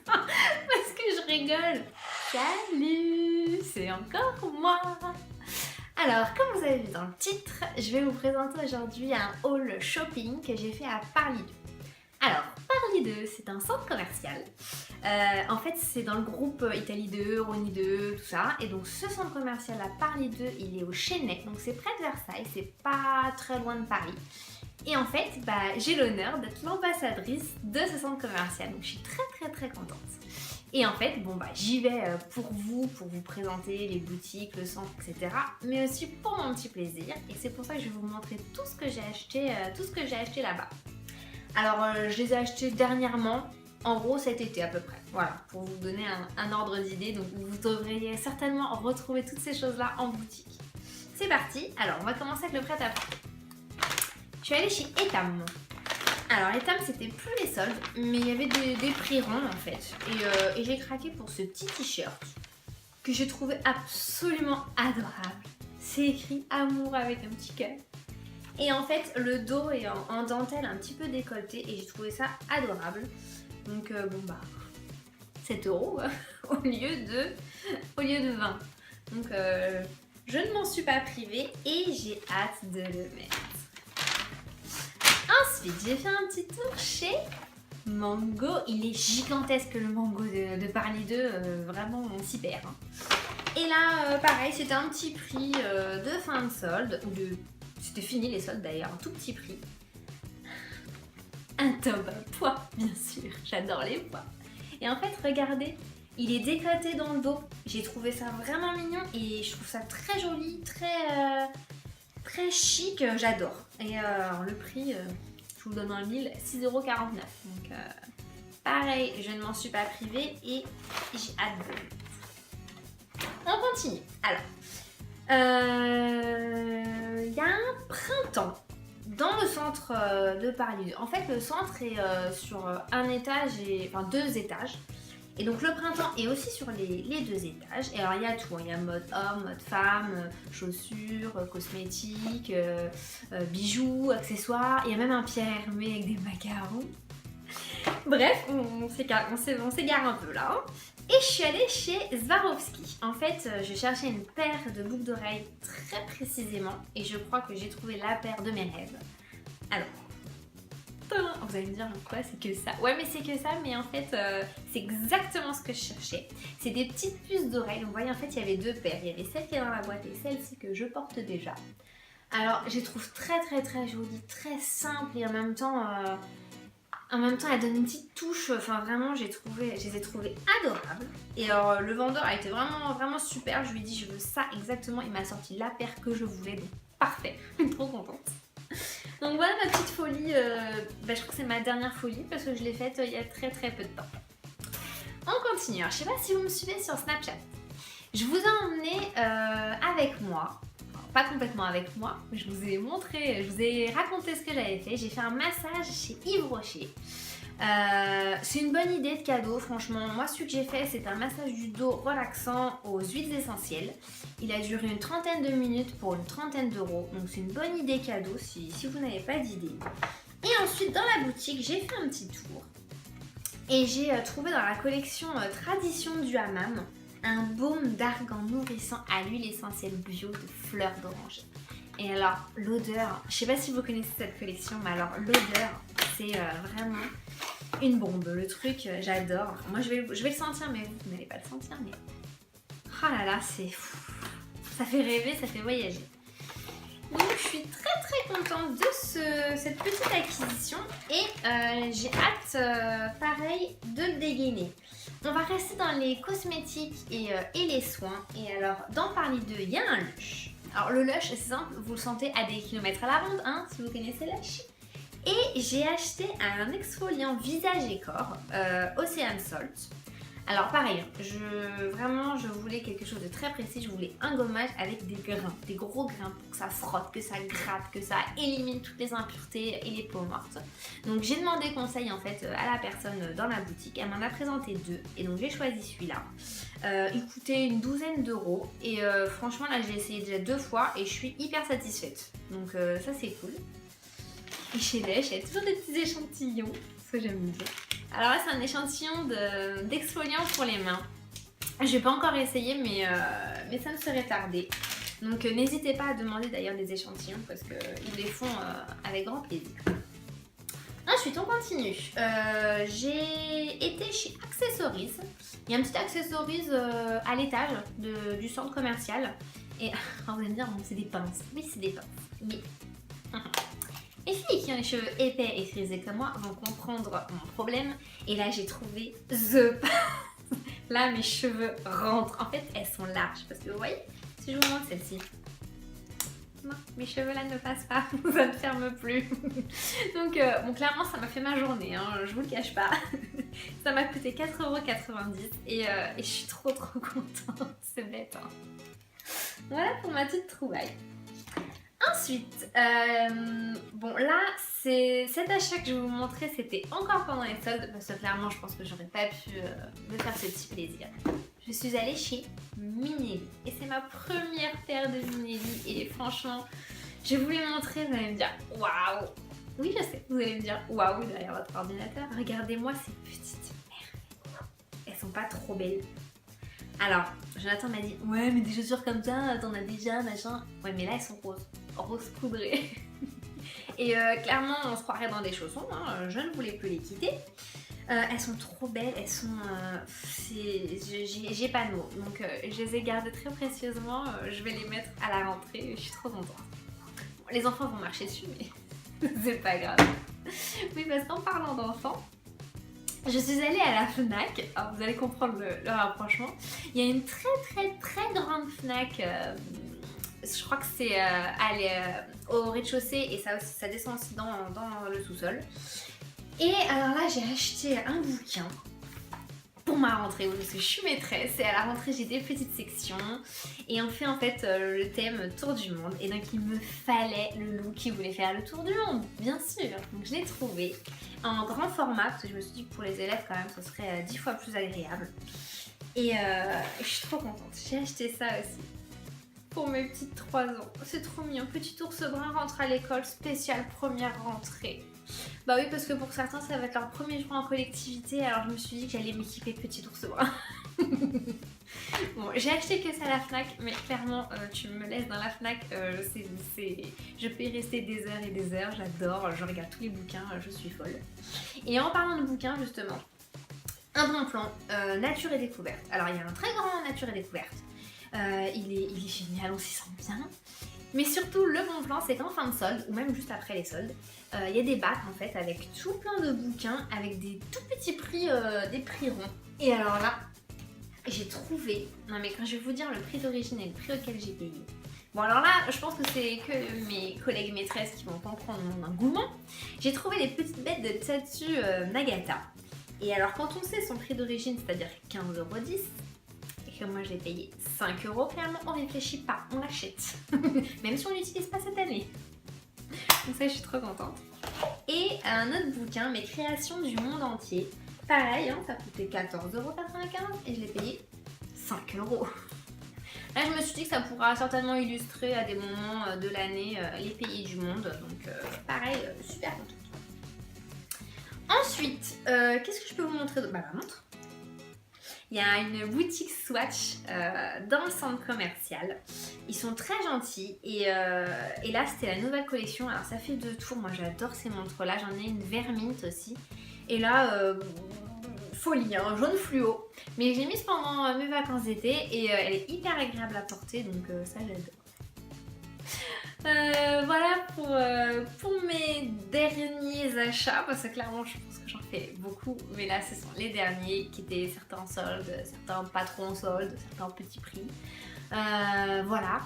Parce que je rigole. Salut, c'est encore moi. Alors, comme vous avez vu dans le titre, je vais vous présenter aujourd'hui un haul shopping que j'ai fait à Paris 2. Alors, Paris 2, c'est un centre commercial. En fait, c'est dans le groupe Italie 2, Roni 2, tout ça. Et donc, ce centre commercial à Paris 2, il est au Chesnay. Donc, c'est près de Versailles, c'est pas très loin de Paris. Et en fait, j'ai l'honneur d'être l'ambassadrice de ce centre commercial. Donc, je suis très contente. Et en fait, j'y vais pour vous présenter les boutiques, le centre, etc. Mais aussi pour mon petit plaisir. Et c'est pour ça que je vais vous montrer tout ce que j'ai acheté, là-bas. Alors, je les ai achetés dernièrement, en gros cet été à peu près. Voilà, pour vous donner un ordre d'idée. Donc, vous devriez certainement retrouver toutes ces choses-là en boutique. C'est parti. Alors, on va commencer avec le prêt-à-porter. Je suis allée chez Etam. Alors Etam, c'était plus les soldes, mais il y avait des prix ronds en fait. Et j'ai craqué pour ce petit t-shirt que j'ai trouvé absolument adorable. C'est écrit amour avec un petit cœur. Et en fait, le dos est en dentelle un petit peu décolleté et j'ai trouvé ça adorable. Donc 7 € au lieu de 20. Donc je ne m'en suis pas privée et j'ai hâte de le mettre. Ensuite, j'ai fait un petit tour chez Mango. Il est gigantesque le Mango de Paris 2, vraiment super. Hein. Et là, pareil, c'était un petit prix de fin de solde. C'était fini les soldes d'ailleurs, un tout petit prix. Un top à pois, bien sûr. J'adore les pois. Et en fait, regardez, il est décolleté dans le dos. J'ai trouvé ça vraiment mignon et je trouve ça très joli, très chic, j'adore. Et le prix, je vous donne un mille, 6,49 €. Donc pareil, je ne m'en suis pas privée et j'ai hâte de le mettre. On continue. Alors, il y a un printemps dans le centre de Paris 2. En fait, le centre est sur un étage, enfin 2 étages. Et donc le printemps est aussi sur les 2 étages. Et alors il y a tout, il y a mode homme, mode femme, chaussures, cosmétiques, bijoux, accessoires. Il y a même un Pierre Hermé avec des macarons. Bref, on s'égare un peu là. Hein. Et je suis allée chez Swarovski. En fait, je cherchais une paire de boucles d'oreilles très précisément. Et je crois que j'ai trouvé la paire de mes rêves. Alors, vous allez me dire quoi, c'est que ça. Ouais, mais c'est que ça, mais en fait, c'est exactement ce que je cherchais. C'est des petites puces d'oreilles. Donc, vous voyez, en fait, il y avait 2 paires. Il y avait celle qui est dans la boîte et celle-ci que je porte déjà. Alors, je les trouve très jolies, très simples et en même temps, elle donne une petite touche. Enfin, vraiment, je les ai trouvées adorables. Et alors, le vendeur a été vraiment super. Je lui ai dit, je veux ça exactement. Il m'a sorti la paire que je voulais. Donc, parfait. Je suis trop contente. Donc voilà ma petite folie, je crois que c'est ma dernière folie parce que je l'ai faite il y a très peu de temps. On continue, alors, je sais pas si vous me suivez sur Snapchat. Je vous ai emmené avec moi, alors, pas complètement avec moi, mais je vous ai montré, je vous ai raconté ce que j'avais fait. J'ai fait un massage chez Yves Rocher. C'est une bonne idée de cadeau, franchement. Moi, celui que j'ai fait, c'est un massage du dos relaxant aux huiles essentielles. Il a duré une trentaine de minutes pour une trentaine €. Donc, c'est une bonne idée cadeau si vous n'avez pas d'idée. Et ensuite, dans la boutique, j'ai fait un petit tour. Et j'ai trouvé dans la collection Tradition du Hammam un baume d'argan nourrissant à l'huile essentielle bio de fleurs d'oranger. Et alors, l'odeur, je sais pas si vous connaissez cette collection, mais alors l'odeur, c'est vraiment une bombe. Le truc, j'adore. Moi, je vais le sentir, mais vous n'allez pas le sentir. Mais oh là là, c'est fou. Ça fait rêver, ça fait voyager. Donc, je suis très contente de cette petite acquisition et j'ai hâte, pareil, de le dégainer. On va rester dans les cosmétiques et les soins. Et alors, dans Paris 2, il y a un Lush. Alors, le Lush, c'est simple, vous le sentez à des kilomètres à la ronde, hein, si vous connaissez Lush. Et j'ai acheté un exfoliant visage et corps, Ocean Salt. Alors pareil, je voulais quelque chose de très précis, je voulais un gommage avec des grains, des gros grains pour que ça frotte, que ça gratte, que ça élimine toutes les impuretés et les peaux mortes. Donc j'ai demandé conseil en fait à la personne dans la boutique, elle m'en a présenté 2 et donc j'ai choisi celui-là. Il coûtait une douzaine d'euros et franchement là j'ai essayé déjà 2 fois et je suis hyper satisfaite. Donc ça c'est cool. Et chez Lush, il y a toujours des petits échantillons. que j'aime bien. Alors là, c'est un échantillon d'exfoliant pour les mains. Je n'ai pas encore essayé, mais ça ne serait tardé. Donc n'hésitez pas à demander d'ailleurs des échantillons parce qu'ils les font avec grand plaisir. Ensuite, on continue. J'ai été chez Accessories. Il y a un petit Accessories à l'étage du centre commercial. Et vous allez me dire, bon, c'est des pinces. Oui, c'est des pinces. Mais les filles qui ont les cheveux épais et frisés comme moi vont comprendre mon problème. Et là, j'ai trouvé the pince. Là, mes cheveux rentrent. En fait, elles sont larges. Parce que vous voyez, si je vous montre celle-ci. Non, mes cheveux là ne passent pas, ça ne ferme plus. Donc bon, clairement ça m'a fait ma journée, hein, je vous le cache pas. Ça m'a coûté 4,90€ et je suis trop contente, c'est bête. Hein. Voilà pour ma petite trouvaille. Ensuite, bon là, cet achat que je vais vous montrer, c'était encore pendant les soldes, parce que clairement je pense que j'aurais pas pu me faire ce petit plaisir. Je suis allée chez Minelli et c'est ma première paire de Minelli et franchement, je vais vous les montrer, vous allez me dire waouh. Oui, je sais, vous allez me dire waouh derrière votre ordinateur. Regardez-moi ces petites merveilles. Elles sont pas trop belles. Alors, Jonathan m'a dit ouais, mais des chaussures comme ça, t'en as déjà, machin. Ouais, mais là elles sont rose poudré. Et clairement, on se croirait dans des chaussons, hein. Je ne voulais plus les quitter. Elles sont trop belles, elles sont... j'ai pas de mots. Donc je les ai gardées très précieusement. Je vais les mettre à la rentrée. Je suis trop contente. Bon, les enfants vont marcher dessus, mais c'est pas grave. Oui, parce qu'en parlant d'enfants, je suis allée à la Fnac. Alors vous allez comprendre le rapprochement. Il y a une très grande Fnac. Je crois que c'est au rez-de-chaussée et ça descend aussi dans le sous-sol. Et alors là, j'ai acheté un bouquin pour ma rentrée, parce que je suis maîtresse et à la rentrée j'ai des petites sections et on fait en fait le thème Tour du Monde et donc il me fallait le loup qui voulait faire le tour du monde, bien sûr. Donc je l'ai trouvé en grand format parce que je me suis dit que pour les élèves quand même ce serait 10 fois plus agréable et je suis trop contente. J'ai acheté ça aussi pour mes petites 3 ans. C'est trop mignon. Petit ours brun rentre à l'école, spéciale première rentrée. Bah oui, parce que pour certains, ça va être leur premier jour en collectivité, alors je me suis dit que j'allais m'équiper de petit ours brun. Bon, j'ai acheté que ça à la Fnac, mais clairement, tu me laisses dans la Fnac, je peux y rester des heures et des heures, j'adore, je regarde tous les bouquins, je suis folle. Et en parlant de bouquins, justement, un bon plan, nature et découverte. Alors, il y a un très grand nature et découverte. Il est génial, on s'y sent bien. Mais surtout, le bon plan, c'est qu'en fin de solde, ou même juste après les soldes, il y a des bacs en fait avec tout plein de bouquins avec des tout petits prix, des prix ronds. Et alors là, j'ai trouvé, non mais quand je vais vous dire le prix d'origine et le prix auquel j'ai payé. Bon alors là, je pense que c'est que mes collègues maîtresses qui vont comprendre mon engouement. J'ai trouvé des petites bêtes de Tatsu Nagata. Et alors quand on sait son prix d'origine, c'est-à-dire 15,10 €, que moi je l'ai payé 5 €, clairement on réfléchit pas, on l'achète. Même si on l'utilise pas cette année. Donc ça je suis trop contente. Et un autre bouquin, Mes créations du monde entier. Pareil, hein, ça coûtait 14,95 € et je l'ai payé 5 €. Là je me suis dit que ça pourra certainement illustrer à des moments de l'année les pays du monde. Donc pareil, super contente. Ensuite, qu'est-ce que je peux vous montrer d'autre? Bah la montre. Il y a une boutique Swatch dans le centre commercial. Ils sont très gentils et là c'était la nouvelle collection. Alors ça fait 2 tours, moi j'adore ces montres là. J'en ai une Vermint aussi. Et là, folie, hein, jaune fluo. Mais je l'ai mise pendant mes vacances d'été et elle est hyper agréable à porter, donc ça j'adore. Voilà pour mes derniers achats, parce que clairement je pense que j'en fais beaucoup, mais là ce sont les derniers qui étaient certains en solde, certains pas trop en solde, certains en petit prix. Voilà.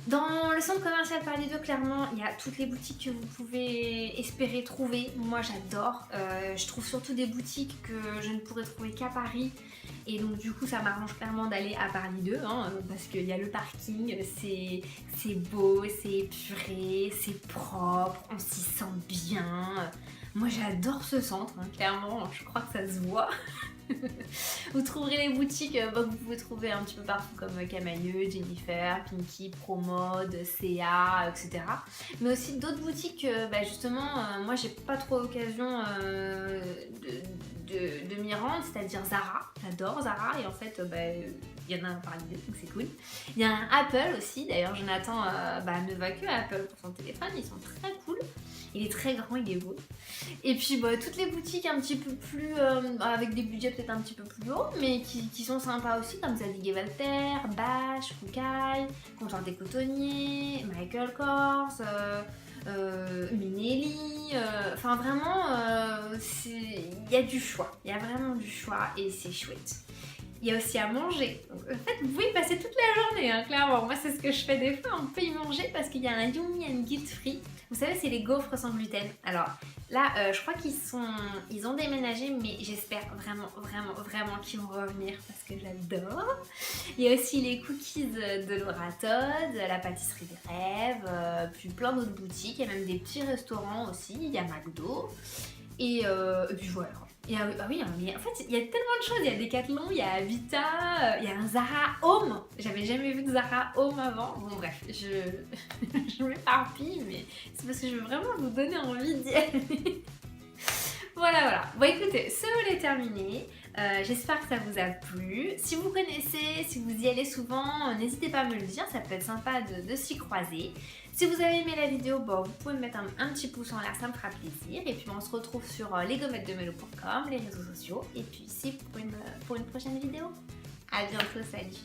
Dans le centre commercial Paris 2, clairement, il y a toutes les boutiques que vous pouvez espérer trouver. Moi, j'adore. Je trouve surtout des boutiques que je ne pourrais trouver qu'à Paris. Et donc, du coup, ça m'arrange clairement d'aller à Paris 2, hein, parce qu'il y a le parking, c'est beau, c'est épuré, c'est propre, on s'y sent bien. Moi, j'adore ce centre, hein, clairement, je crois que ça se voit. Vous trouverez les boutiques que vous pouvez trouver un petit peu partout comme Camaïeu, Jennifer, Pinky, Promode, CA, etc. Mais aussi d'autres boutiques, justement, moi j'ai pas trop l'occasion de m'y rendre, c'est-à-dire Zara. J'adore Zara et en fait, il y en a un par idée, donc c'est cool. Il y a un Apple aussi, d'ailleurs Jonathan ne va que Apple pour son téléphone, ils sont très cool. Il est très grand, il est beau. Et puis toutes les boutiques un petit peu plus, avec des budgets peut-être un petit peu plus hauts, mais qui sont sympas aussi, comme Zadig et Voltaire, Bache, Koukaï, Contenté Cotonnier, Michael Kors, Minelli, enfin vraiment, il y a du choix, il y a vraiment du choix et c'est chouette. Il y a aussi à manger. Donc, en fait, vous pouvez y passer toute la journée, hein, clairement. Moi, c'est ce que je fais des fois. On peut y manger parce qu'il y a un Yummy and Guilt Free. Vous savez, c'est les gaufres sans gluten. Alors là, je crois ils ont déménagé, mais j'espère vraiment qu'ils vont revenir parce que j'adore. Il y a aussi les cookies de Laura Todd, la pâtisserie des rêves, puis plein d'autres boutiques. Il y a même des petits restaurants aussi. Il y a McDo. Et puis voilà. Ah oui, mais en fait, il y a tellement de choses. Il y a Decathlon, il y a Vita, il y a un Zara Home. J'avais jamais vu de Zara Home avant. Bon, bref, je m'éparpille, mais c'est parce que je veux vraiment vous donner envie d'y aller. Voilà. Bon, écoutez, ce haul est terminé. J'espère que ça vous a plu. Si vous connaissez, si vous y allez souvent, n'hésitez pas à me le dire. Ça peut être sympa de s'y croiser. Si vous avez aimé la vidéo, vous pouvez me mettre un petit pouce en l'air, ça me fera plaisir. Et puis on se retrouve sur lesgommettesdemelo.com, les réseaux sociaux. Et puis ici pour une prochaine vidéo. À bientôt, salut!